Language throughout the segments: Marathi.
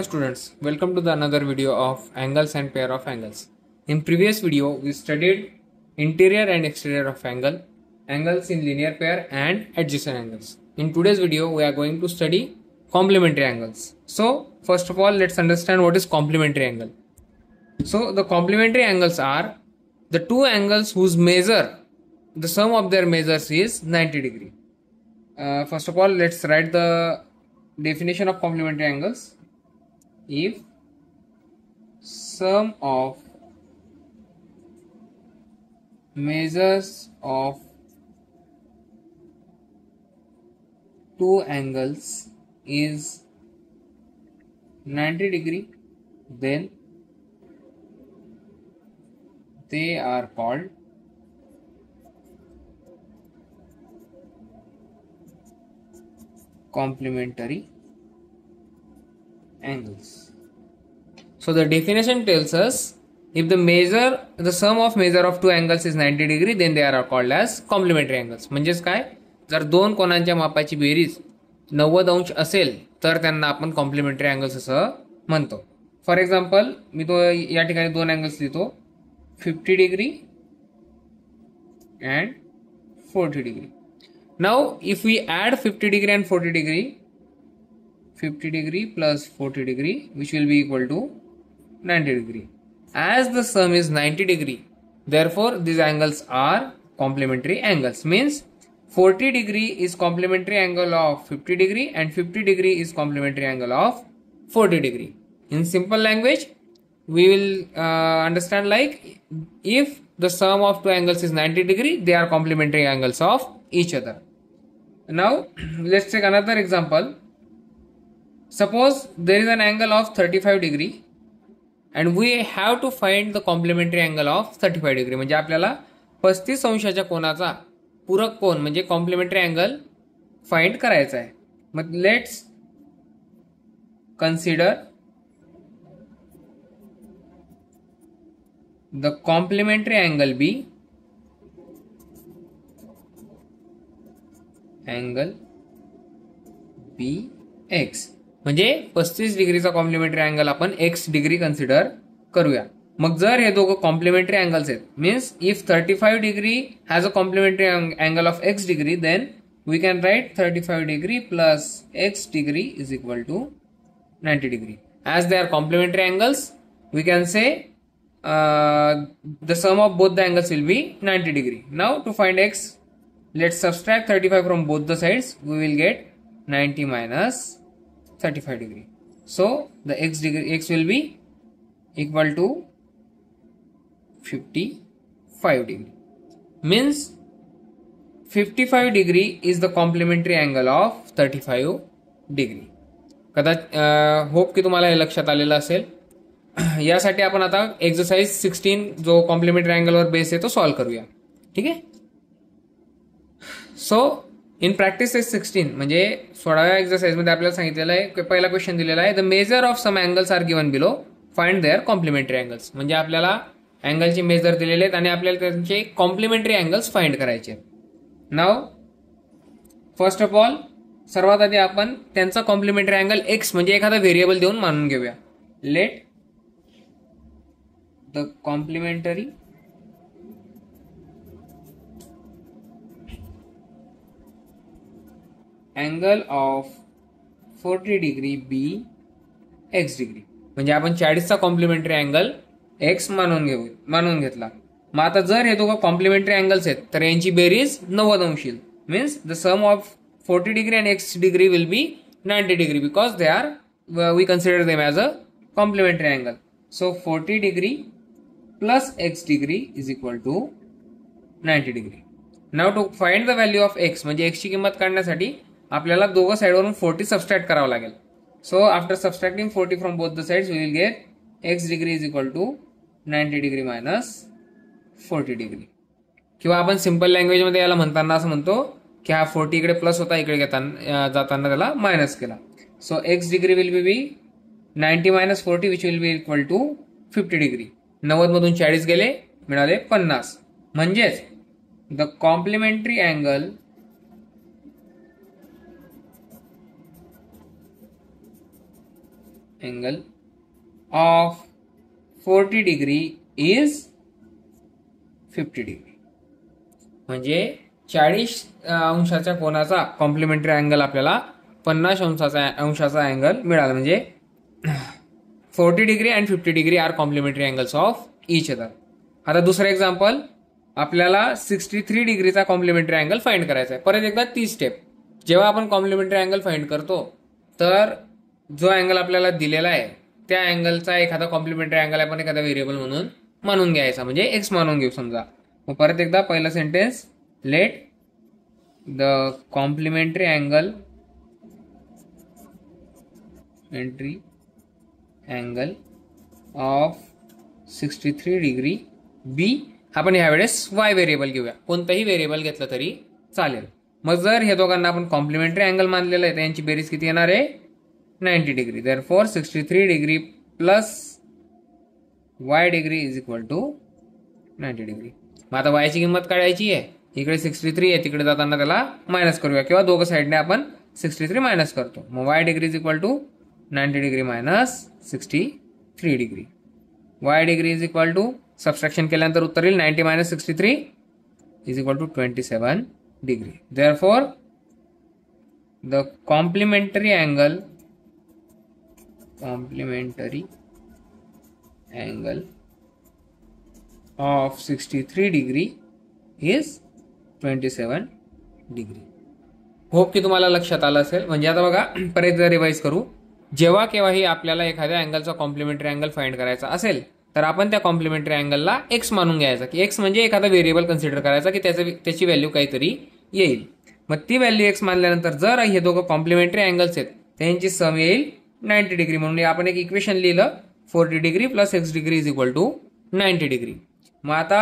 students, welcome to the another video of angles and pair of angles. In previous video we studied interior and exterior of angle, angles in linear pair and adjacent angles. In today's video we are going to study complementary angles. So first of all let's understand what is complementary angle. So the complementary angles are the two angles whose measure, the sum of their measures is 90 degree. First of all let's write the definition of complementary angles. If sum of measures of two angles is 90 degree, then they are called complementary angles. So the definition tells us if the sum of measure of two angles is 90 degree, then they are called as complementary angles. म्हणजेच काय, जर दोन कोणांच्या मापाची बेरीज 90 अंश असेल तर त्यांना आपण कॉम्प्लिमेंटरी अँगल्स असं म्हणतो. फॉर एक्झाम्पल मी तो या ठिकाणी दोन अँगल्स लिहितो, 50 degree and 40 degree. Now if we add 50 degree and 40 degree, 50 degree plus 40 degree, which will be equal to 90 degree. As the sum is 90 degree, therefore these angles are complementary angles. Means 40 degree is complementary angle of 50 degree and 50 degree is complementary angle of 40 degree. In simple language, we will understand like if the sum of two angles is 90 degree, they are complementary angles of each other. Now let's take another example. Suppose there is an angle of 35 degree and we have to find the complementary angle of 35 degree. म्हणजे आपल्याला 35 अंशाच्या कोनाचा पूरक कोन म्हणजे कॉम्प्लिमेंटरी अँगल फाइंड करायचा आहे. मग let's consider the complementary angle B, angle B x. म्हणजे 35 डिग्रीचा कॉम्प्लिमेंटरी अँगल आपण x डिग्री कन्सिडर करूया. मग जर हे दोघं कॉम्प्लिमेंटरी अँगल्स आहेत, means if 35 degree has a complementary angle of x degree, then we can write 35 degree plus x degree is equal to 90 degree. As they are complementary angles, we can say the sum of both the angles will be 90 degree. Now to find x, let's subtract 35 from both the sides. We will get 90 minus 35 degree. So the x will be equal to 55 degree. Means 55 degree is the complementary angle of 35 degree. कदाचित होप की तुम्हाला हे लक्षात आलेलं असेल. यासाठी आपण आता एक्सरसाइज 16 जो कॉम्प्लिमेंटरी अँगलवर बेस आहे तो सॉल्व्ह करूया. ठीक आहे. सो इन प्रॅक्टिस 16 म्हणजे 16व्या एक्सरसाइज मध्ये आपल्याला सांगितलेलं आहे, पहिला क्वेश्चन दिलेला आहे, the measure of some angles are given below, find their complementary angles. म्हणजे आपल्याला अँगलचे मेजर दिलेले आहेत आणि आपल्याला त्यांचे कॉम्प्लिमेंटरी अँगल्स फाइंड करायचे. नाव फर्स्ट ऑफ ऑल सर्वात आधी आपण त्यांचा कॉम्प्लिमेंटरी अँगल एक्स म्हणजे एखादा व्हेरिएबल देऊन मानून घेऊया. Let the complementary angle of 40 degree be x degree. म्हणजे आपण 40चा कॉम्प्लिमेंटरी अँगल एक्स मानून घेतला. मग आता जर हे दोघं कॉम्प्लिमेंटरी अँगल्स आहेत तर यांची बेरीज 90 अंश येईल. Means the sum of 40 degree and x degree will be 90 degree because they are, we consider them as a complementary angle. So 40 degree plus x degree is equal to 90 degree. Now to find the value of x म्हणजे x ची किंमत काढण्यासाठी आपल्याला दोघं साइडवरून 40 सबस्ट्रॅक्ट करावं लागेल. So after subtracting 40 from both the sides we will get x degree is equal to 90 degree minus 40 degree. किंवा आपण सिंपल लँग्वेज मध्ये याला म्हणताना असं म्हणतो की हा 40 इकडे प्लस होता, इकडे जाताना त्याला मायनस केला. So x degree will be 90 minus 40 which will be equal to 50 degree. 90 मधून 40 गेले, मिळाले 50. म्हणजेच the complementary angle angle of 40 degree is 50 degree. म्हणजे 40 अंशाच्या कोनाचा कॉम्प्लिमेंटरी अँगल आपल्याला 50 अंशाचा अँगल मिळाला. म्हणजे 40 degree and 50 degree are complementary angles of each other. आता दुसरं एक्झाम्पल, आपल्याला 63 डिग्रीचा कॉम्प्लिमेंटरी अँगल फाइंड करायचा आहे. परत एकदा ती स्टेप. जेव्हा आपण कॉम्प्लिमेंटरी अँगल फाइंड करतो तर जो अँगल आपल्याला दिलेला आहे त्या अँगलचा एखादा कॉम्प्लिमेंटरी अँगल आपण एखादा व्हेरिएबल म्हणून मानून घ्यायचा, म्हणजे एक्स मानून घेऊ समजा. मग परत एकदा पहिला sentence, let the complementary angle of 63 degree B. आपण ह्यावेळेस वाय व्हेरिएबल घेऊया, कोणताही व्हेरिएबल घेतलं तरी चालेल. मग जर हे दोघांना आपण कॉम्प्लिमेंटरी अँगल मानलेलं आहे तर यांची बेरीज किती येणार आहे? 90 degree. Therefore 63 degree plus y degree is equal to 90 degree. मग आता वायची किंमत काढायची आहे. इकडे 63 आहे, तिकडे जाताना त्याला मायनस करूया, किंवा दोघं साईडने आपण 63 मायनस करतो. मग y degree is equal to 90 degree minus 63 degree. Y degree is equal to, subtraction केल्यानंतर उत्तर येईल 90 minus 63 is equal to 27 degree. Therefore the complementary angle of 63 degree is 27 degree. Hope की तुम्हाला लक्षात आलं असेल. म्हणजे आता बघा, परत रिवाइज करू. जेव्हा केव्हाही आपल्याला एखाद्या अँगलचा कॉम्प्लिमेंटरी अँगल फाइंड करायचा असेल तर आपण त्या कॉम्प्लिमेंटरी अँगलला एक्स मानून घ्यायचा, की एक्स म्हणजे एखादा व्हेरिएबल कन्सिडर करायचा की त्याची व्हॅल्यू काहीतरी येईल. मग ती व्हॅल्यू एक्स मानल्यानंतर जर हे दोघं कॉम्प्लिमेंटरी अँगल्स आहेत त्यांची सम येईल 90 डिग्री. म्हणून आपण एक इक्वेशन लिहिलं, 40 degree plus x degree is equal to 90 degree. मग आता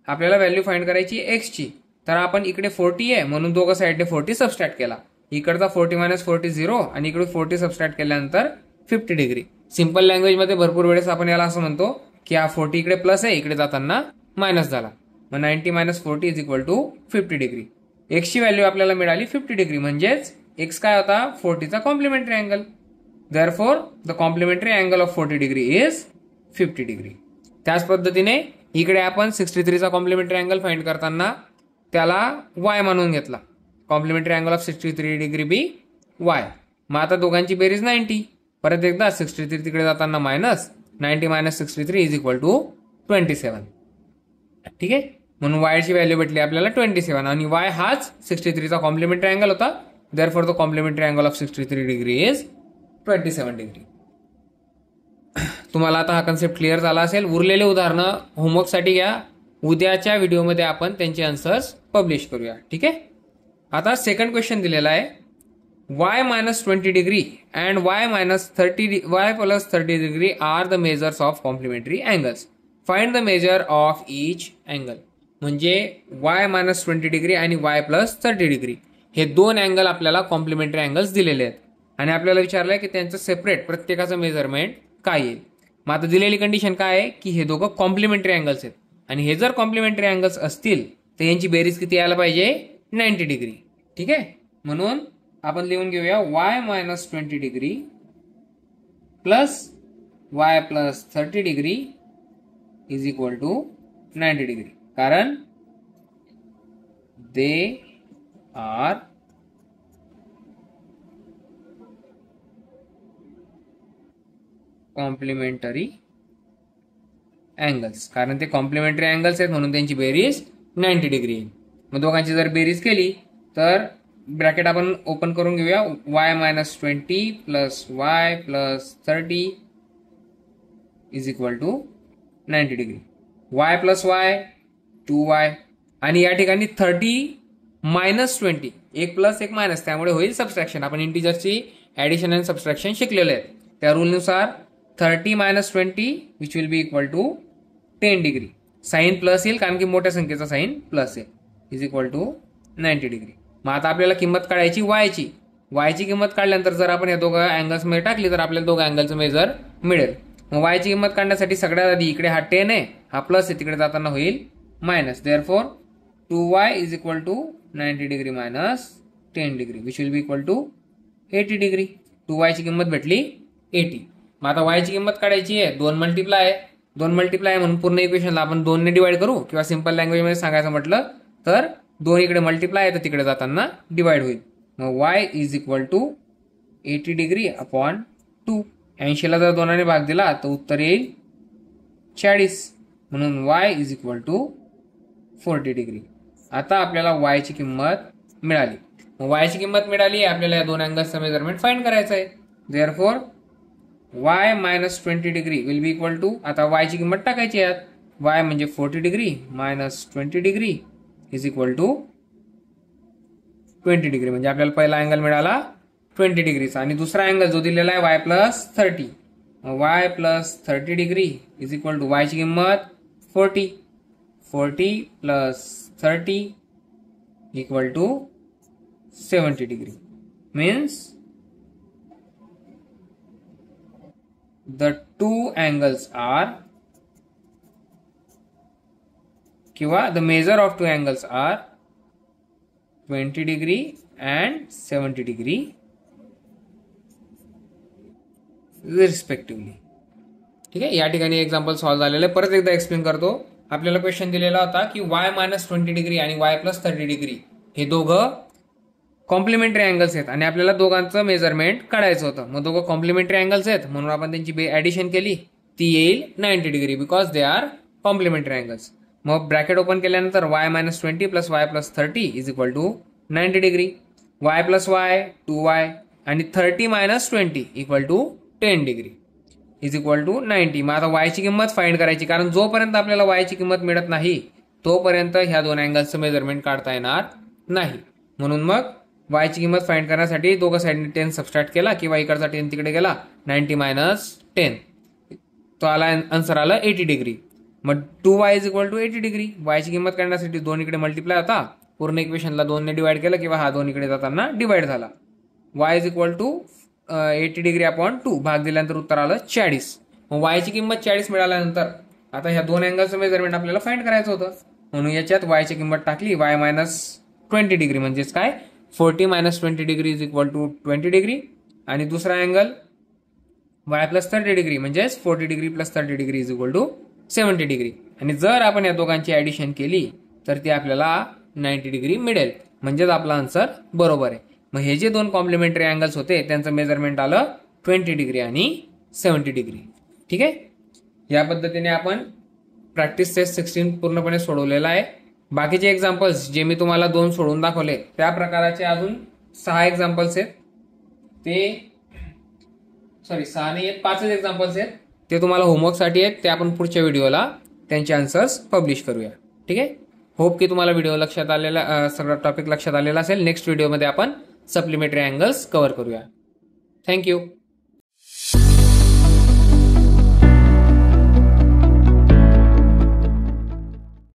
आपल्याला व्हॅल्यू फाइंड करायची एक्सची, तर आपण इकडे 40 आहे म्हणून दोघं साईडने 40 सबस्ट्रॅक्ट केला. इकडचा 40 मायनस 40 0 आणि इकडे 40 सबस्ट्रॅक्ट केल्यानंतर 50 डिग्री. सिंपल लँग्वेजमध्ये भरपूर वेळेस आपण याला असं म्हणतो की हा 40 इकडे प्लस आहे, इकडे जाताना मायनस झाला. मग 90 minus 40 is equal to 50 degree. एक्सची व्हॅल्यू आपल्याला मिळाली 50 डिग्री, म्हणजेच एक्स काय होता? 40चा complementary angle. Therefore the complementary angle of 40 degree is 50 degree. त्याच पद्धतीने इकडे आपण 63चा कॉम्प्लिमेंटरी अँगल फाइंड करताना त्याला वाय मानून घेतला. Complementary angle of 63 degree be y. मग आता दोघांची बेरीज 90. परत एकदा 63 तिकडे जाताना minus 90 minus 63 is equal to 27. ठीक आहे, म्हणून वायची व्हॅल्यू भेटली आपल्याला 27 आणि वाय हाच 63चा कॉम्प्लिमेंटरी अँगल होता. Therefore the complementary angle of 63 degree is 27 degree. तुम्हाला आता हा कन्सेप्ट क्लिअर झाला असेल. उरलेले उदाहरणं होमवर्कसाठी घ्या. उद्याच्या व्हिडिओमध्ये आपण त्यांचे आन्सर्स पब्लिश करूया. ठीक आहे. आता सेकंड क्वेश्चन दिलेला आहे, y minus 20 degree and y plus 30 degree are the measures of complementary angles. Find the measure of each angle. म्हणजे y minus 20 degree आणि y plus 30 degree हे दोन अँगल आपल्याला कॉम्प्लिमेंटरी अँगल्स दिलेले आहेत आणि आपल्याला विचारलंय की त्यांचं सेपरेट प्रत्येकाचं मेजरमेंट काय येईल. मग आता दिलेली कंडिशन काय आहे की हे दोघं कॉम्प्लिमेंटरी अँगल्स आहेत आणि हे जर कॉम्प्लिमेंटरी अँगल्स असतील तर यांची बेरीज किती यायला पाहिजे? 90 डिग्री. ठीक आहे, म्हणून आपण लिहून घेऊया y minus 20 degree plus y plus 30 degree is equal to 90 degree, कारण दे आर कॉम्प्लिमेंटरी अँगल्स. कारण ते कॉम्प्लिमेंटरी अँगल्स आहेत म्हणून त्यांची बेरीज 90 डिग्री येईल. मग दोघांची जर बेरीज केली तर ब्रॅकेट आपण ओपन करून घेऊया. y minus 20 plus y plus 30 is equal to 90 degree. y plus y 2y आणि या ठिकाणी 30 मायनस 20 एक प्लस एक मायनस, त्यामुळे होईल सबस्ट्रॅक्शन. आपण इंटिजरची ऍडिशन अँड सबस्ट्रॅक्शन शिकलेले आहेत. त्या रूलनुसार 30 minus 20 which will be equal to 10 degree. Sign plus येईल कारण की मोठ्या संख्येचा साईन प्लस येईल, इज इक्वल टू 90 डिग्री. मग आता आपल्याला किंमत काढायची वायची. वायची किंमत काढल्यानंतर जर आपण या दोघं अँगल्स मध्ये टाकली तर आपल्याला दोघं अँगलचं मेजर मिळेल. मग वायची किंमत काढण्यासाठी सगळ्यात आधी इकडे हा 10 आहे, हा प्लस आहे, तिकडे जाताना होईल minus. Therefore 2y is equal to 90 degree minus 10 degree which will be equal to 80 degree. 2y ची किंमत भेटली 80. मग आता y ची किंमत काढायची आहे, 2 मल्टिप्लाय म्हणून पूर्ण इक्वेशनला आपण 2 ने डिवाइड करू, किंवा सिंपल लँग्वेजमध्ये सांगायचं म्हटलं तर 2 इकडे मल्टिप्लाय आहे तर तिकडे जाताना डिवाइड होईल. मग y is equal to 80 degree upon 2. 80ला जर 2 ने भाग दिला तर उत्तर येईल 40. म्हणून y is equal to 40 degree. आता आपल्याला y ची किंमत मिळाली. मग y ची किंमत मिळाली, आपल्याला या दोन अँगल्सचं मेजरमेंट फाइंड करायचं आहे. Therefore y minus 20 degree will be equal to, आता y ची किंमत टाकायची आहे. y म्हणजे 40 degree minus 20 degree is equal to 20 degree. म्हणजे आपल्याला पहिला अँगल मिळाला 20 डिग्रीचा, आणि दुसरा अँगल जो दिलेला आहे y plus 30. y plus 30 degree is equal to y ची किंमत 40. 40 plus 30 equal to 70 degree. Means the two angles are, किंवा the measure of two angles are 20 degree and 70 degree respectively. ठीक आहे, या ठिकाणी एक्झाम्पल सॉल्व्ह झालेलं आहे. परत एकदा एक्सप्लेन करतो. आपल्याला क्वेश्चन दिलेला होता की y मायनस 20 डिग्री आणि y प्लस 30 डिग्री हे दोघं कॉम्प्लिमेंटरी अँगल्स आहेत आणि आपल्याला दोघांचं मेजरमेंट काढायचं होतं. मग दोघं कॉम्प्लिमेंटरी अँगल्स आहेत म्हणून आपण त्यांची ऍडिशन केली, ती येईल 90 degree because they are complementary angles. मग ब्रॅकेट ओपन केल्यानंतर y minus 20 plus y plus 30 is equal to 90 degree. y plus y 2y आणि 30 minus 20 equal to 10 degree is equal to 90. मग आता y ची किंमत फाइंड करायची, कारण जोपर्यंत आपल्याला y ची किंमत मिळत नाही तोपर्यंत ह्या दोन अँगल्सचं मेजरमेंट काढता येणार नाही. म्हणून मग y ची किंमत फाइंड करण्यासाठी दोघं साईडने 10 सबस्ट्रॅक्ट केला किंवा इकडचा 10 तिकडे गेला, 90 मायनस 10 तो आला, आन्सर आला 80 डिग्री. मग 2y is equal to 80 degree. y ची किंमत काढण्यासाठी 2 इकडे मल्टिप्लाय होता, पूर्ण इक्वेशनला 2 ने डिवाइड केलं किंवा हा 2 इकडे जाताना डिवाइड झाला. y is equal to 80 degree upon 2 भाग दिल्यानंतर उत्तर आलं 40. मग y ची किंमत 40 मिळाल्यानंतर आता ह्या दोन अँगलचं मेजरमेंट आपल्याला फाइंड करायचं होतं, म्हणून याच्यात y ची किंमत टाकली, y मायनस 20 डिग्री म्हणजेच काय 40 minus 20 degree is equal to 20 degree, आणि दुसरा अँगल y प्लस 30 डिग्री म्हणजेच 40 degree plus 30 degree is equal to 70 degree. आणि जर आपण या दोघांची ऍडिशन केली तर ती आपल्याला 90 डिग्री मिळेल, म्हणजेच आपला आन्सर बरोबर आहे. मग हे जे दोन कॉम्प्लिमेंटरी अँगल्स होते त्यांचं मेजरमेंट आलं 20 डिग्री आणि 70 डिग्री. ठीक आहे, या पद्धतीने आपण प्रॅक्टिस टेस्ट 16 पूर्णपणे सोडवलेला आहे. बाकीचे एक्झाम्पल्स जे मी तुम्हाला 2 सोडून दाखवले त्या प्रकाराचे अजून 6 एक्झाम्पल्स आहेत, ते 6 नाही आहेत, 5 एक्झाम्पल्स आहेत, ते तुम्हाला होमवर्कसाठी आहेत. ते आपण पुढच्या व्हिडिओला त्यांचे आन्सर्स पब्लिश करूया. ठीक आहे, होप की तुम्हाला व्हिडिओ लक्षात आलेला, सगळं टॉपिक लक्षात आलेला असेल. नेक्स्ट व्हिडिओमध्ये आपण सप्लिमेंटरी अँगल्स कव्हर करूया. थँक्यू.